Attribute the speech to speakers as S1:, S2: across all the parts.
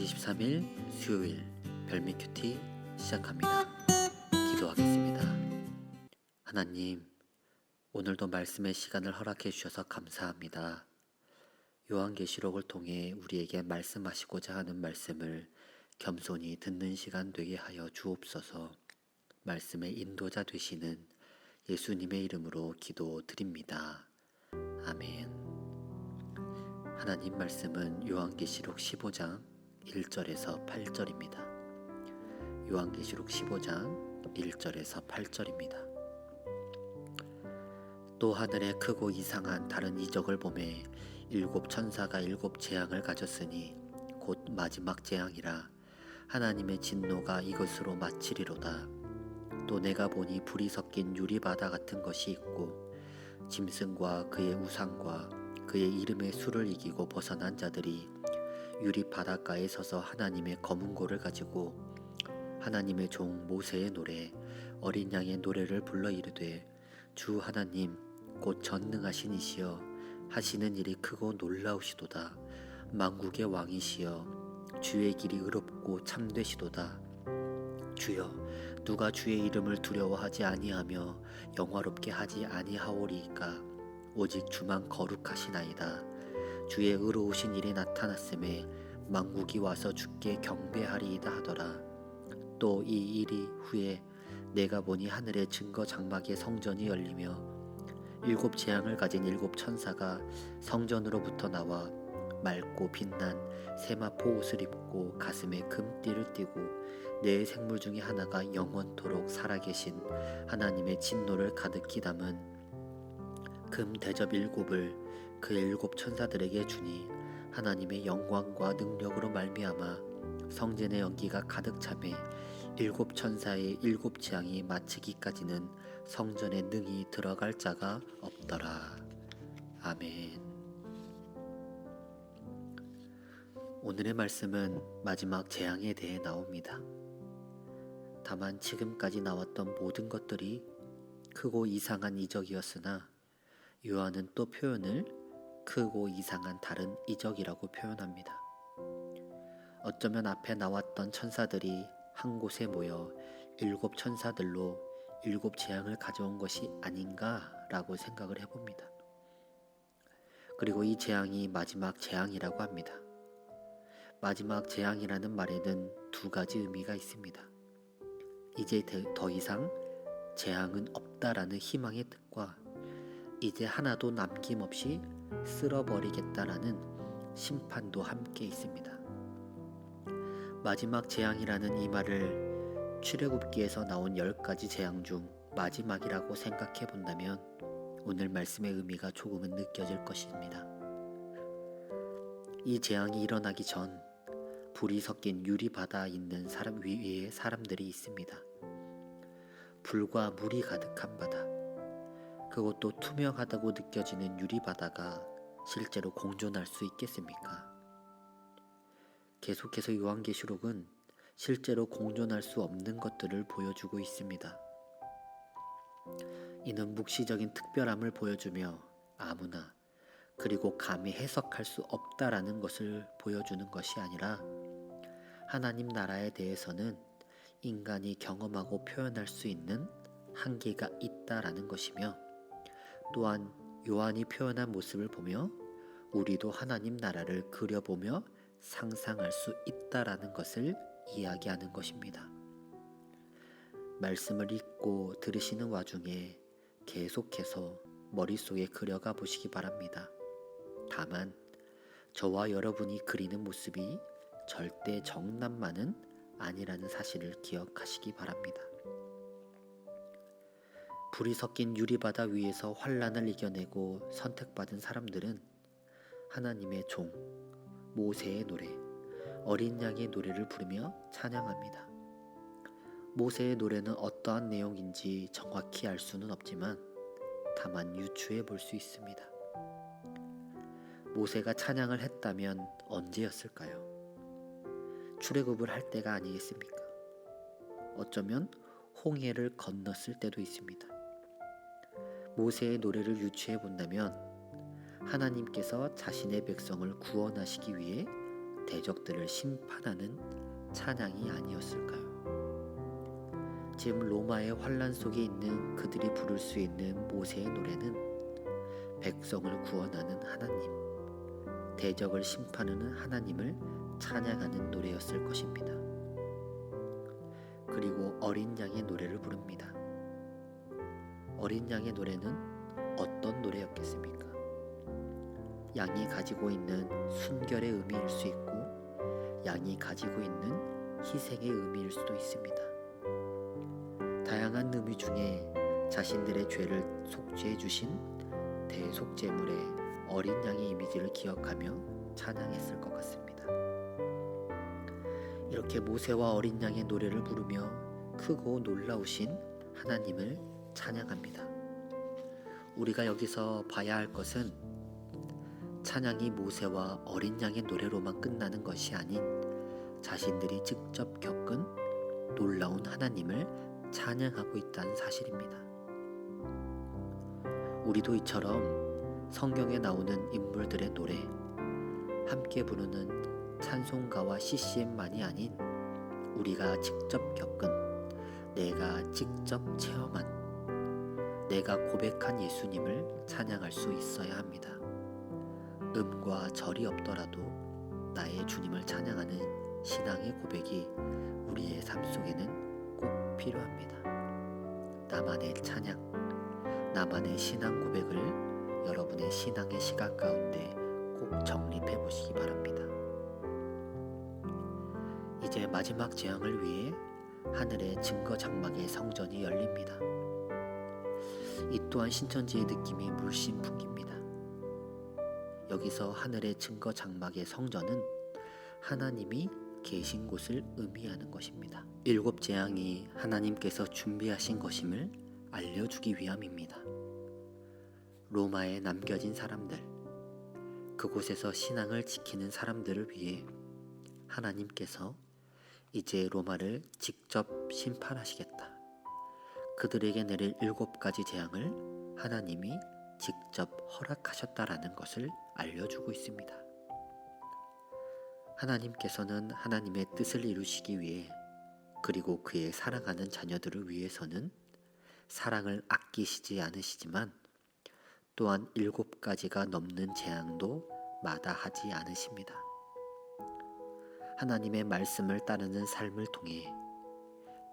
S1: 23일 수요일 별미 큐티 시작합니다. 기도하겠습니다. 하나님, 오늘도 말씀의 시간을 허락해 주셔서 감사합니다. 요한계시록을 통해 우리에게 말씀하시고자 하는 말씀을 겸손히 듣는 시간 되게 하여 주옵소서. 말씀의 인도자 되시는 예수님의 이름으로 기도드립니다. 아멘. 하나님 말씀은 요한계시록 15장 1절에서 8절입니다. 요한계시록 15장 1절에서 8절입니다. 또 하늘에 크고 이상한 다른 이적을 보매 일곱 천사가 일곱 재앙을 가졌으니 곧 마지막 재앙이라. 하나님의 진노가 이것으로 마치리로다. 또 내가 보니 불이 섞인 유리바다 같은 것이 있고 짐승과 그의 우상과 그의 이름의 수를 이기고 벗어난 자들이 유리 바닷가에 서서 하나님의 검은 고를 가지고 하나님의 종 모세의 노래 어린 양의 노래를 불러 이르되, 주 하나님 곧 전능하신 이시여 하시는 일이 크고 놀라우시도다. 만국의 왕이시여 주의 길이 의롭고 참되시도다. 주여, 누가 주의 이름을 두려워하지 아니하며 영화롭게 하지 아니하오리이까. 오직 주만 거룩하시나이다. 주의 의로우신 일이 나타났음에 만국이 와서 주께 경배하리이다 하더라. 또 이 일이 후에 내가 보니 하늘의 증거 장막의 성전이 열리며 일곱 재앙을 가진 일곱 천사가 성전으로부터 나와 맑고 빛난 세마포 옷을 입고 가슴에 금띠를 띠고 네 생물 중에 하나가 영원토록 살아계신 하나님의 진노를 가득히 담은 금 대접 일곱을 그 일곱 천사들에게 주니, 하나님의 영광과 능력으로 말미암아 성전의 연기가 가득 차매 일곱 천사의 일곱 재앙이 마치기까지는 성전에 능히 들어갈 자가 없더라. 아멘. 오늘의 말씀은 마지막 재앙에 대해 나옵니다. 다만 지금까지 나왔던 모든 것들이 크고 이상한 이적이었으나 요한은 또 표현을 크고 이상한 다른 이적이라고 표현합니다. 어쩌면 앞에 나왔던 천사들이 한 곳에 모여 일곱 천사들로 일곱 재앙을 가져온 것이 아닌가라고 생각을 해봅니다. 그리고 이 재앙이 마지막 재앙이라고 합니다. 마지막 재앙이라는 말에는 두 가지 의미가 있습니다. 이제 더 이상 재앙은 없다라는 희망의 뜻과 이제 하나도 남김없이 쓸어버리겠다라는 심판도 함께 있습니다. 마지막 재앙이라는 이 말을 출애굽기에서 나온 10가지 재앙 중 마지막이라고 생각해 본다면 오늘 말씀의 의미가 조금은 느껴질 것입니다. 이 재앙이 일어나기 전 불이 섞인 유리바다에 있는 사람 위에 사람들이 있습니다. 불과 물이 가득한 바다, 그것도 투명하다고 느껴지는 유리바다가 실제로 공존할 수 있겠습니까? 계속해서 요한계시록은 실제로 공존할 수 없는 것들을 보여주고 있습니다. 이는 묵시적인 특별함을 보여주며 아무나 그리고 감히 해석할 수 없다라는 것을 보여주는 것이 아니라 하나님 나라에 대해서는 인간이 경험하고 표현할 수 있는 한계가 있다라는 것이며, 또한 요한이 표현한 모습을 보며 우리도 하나님 나라를 그려보며 상상할 수 있다라는 것을 이야기하는 것입니다. 말씀을 읽고 들으시는 와중에 계속해서 머릿속에 그려가 보시기 바랍니다. 다만 저와 여러분이 그리는 모습이 절대 정남만은 아니라는 사실을 기억하시기 바랍니다. 불이 섞인 유리바다 위에서 환난을 이겨내고 선택받은 사람들은 하나님의 종 모세의 노래 어린 양의 노래를 부르며 찬양합니다. 모세의 노래는 어떠한 내용인지 정확히 알 수는 없지만 다만 유추해 볼 수 있습니다. 모세가 찬양을 했다면 언제였을까요? 출애굽을 할 때가 아니겠습니까? 어쩌면 홍해를 건넜을 때도 있습니다. 모세의 노래를 유추해 본다면 하나님께서 자신의 백성을 구원하시기 위해 대적들을 심판하는 찬양이 아니었을까요? 지금 로마의 환란 속에 있는 그들이 부를 수 있는 모세의 노래는 백성을 구원하는 하나님, 대적을 심판하는 하나님을 찬양하는 노래였을 것입니다. 그리고 어린 양의 노래를 부릅니다. 어린 양의 노래는 어떤 노래였겠습니까? 양이 가지고 있는 순결의 의미일 수 있고 양이 가지고 있는 희생의 의미일 수도 있습니다. 다양한 의미 중에 자신들의 죄를 속죄해 주신 대속죄물의 어린 양의 이미지를 기억하며 찬양했을 것 같습니다. 이렇게 모세와 어린 양의 노래를 부르며 크고 놀라우신 하나님을 찬양합니다. 우리가 여기서 봐야 할 것은 찬양이 모세와 어린 양의 노래로만 끝나는 것이 아닌 자신들이 직접 겪은 놀라운 하나님을 찬양하고 있다는 사실입니다. 우리도 이처럼 성경에 나오는 인물들의 노래, 함께 부르는 찬송가와 CCM만이 아닌 우리가 직접 겪은, 내가 직접 체험한, 내가 고백한 예수님을 찬양할 수 있어야 합니다. 음과 절이 없더라도 나의 주님을 찬양하는 신앙의 고백이 우리의 삶 속에는 꼭 필요합니다. 나만의 찬양, 나만의 신앙 고백을 여러분의 신앙의 시각 가운데 꼭 정립해 보시기 바랍니다. 이제 마지막 재앙을 위해 하늘의 증거 장막의 성전이 열립니다. 이 또한 신천지의 느낌이 물씬 풍깁니다. 여기서 하늘의 증거 장막의 성전은 하나님이 계신 곳을 의미하는 것입니다. 7 재앙이 하나님께서 준비하신 것임을 알려주기 위함입니다. 로마에 남겨진 사람들, 그곳에서 신앙을 지키는 사람들을 위해 하나님께서 이제 로마를 직접 심판하시겠다. 그들에게 내릴 7가지 재앙을 하나님이 직접 허락하셨다라는 것을 알려주고 있습니다. 하나님께서는 하나님의 뜻을 이루시기 위해, 그리고 그의 사랑하는 자녀들을 위해서는 사랑을 아끼시지 않으시지만 또한 7가지가 넘는 재앙도 마다하지 않으십니다. 하나님의 말씀을 따르는 삶을 통해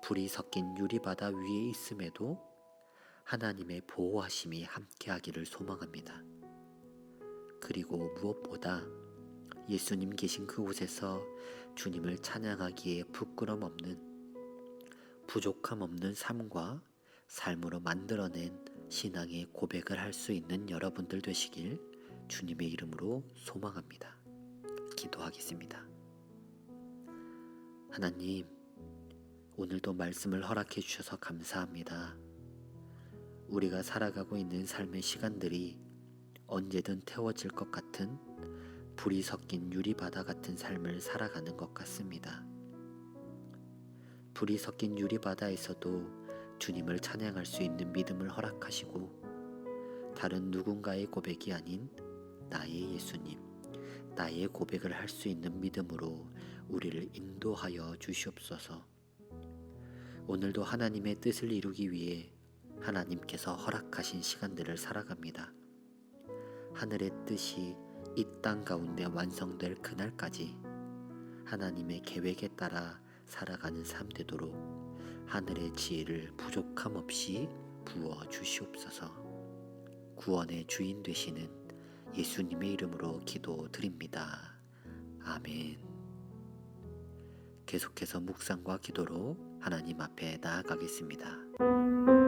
S1: 불이 섞인 유리바다 위에 있음에도 하나님의 보호하심이 함께하기를 소망합니다. 그리고 무엇보다 예수님 계신 그곳에서 주님을 찬양하기에 부끄럼 없는, 부족함 없는 삶과 삶으로 만들어낸 신앙의 고백을 할 수 있는 여러분들 되시길 주님의 이름으로 소망합니다. 기도하겠습니다. 하나님, 오늘도 말씀을 허락해 주셔서 감사합니다. 우리가 살아가고 있는 삶의 시간들이 언제든 태워질 것 같은 불이 섞인 유리바다 같은 삶을 살아가는 것 같습니다. 불이 섞인 유리바다에서도 주님을 찬양할 수 있는 믿음을 허락하시고, 다른 누군가의 고백이 아닌 나의 예수님, 나의 고백을 할 수 있는 믿음으로 우리를 인도하여 주시옵소서. 오늘도 하나님의 뜻을 이루기 위해 하나님께서 허락하신 시간들을 살아갑니다. 하늘의 뜻이 이 땅 가운데 완성될 그날까지 하나님의 계획에 따라 살아가는 삶 되도록 하늘의 지혜를 부족함 없이 부어 주시옵소서. 구원의 주인 되시는 예수님의 이름으로 기도드립니다. 아멘. 계속해서 묵상과 기도로 하나님 앞에 나아가겠습니다.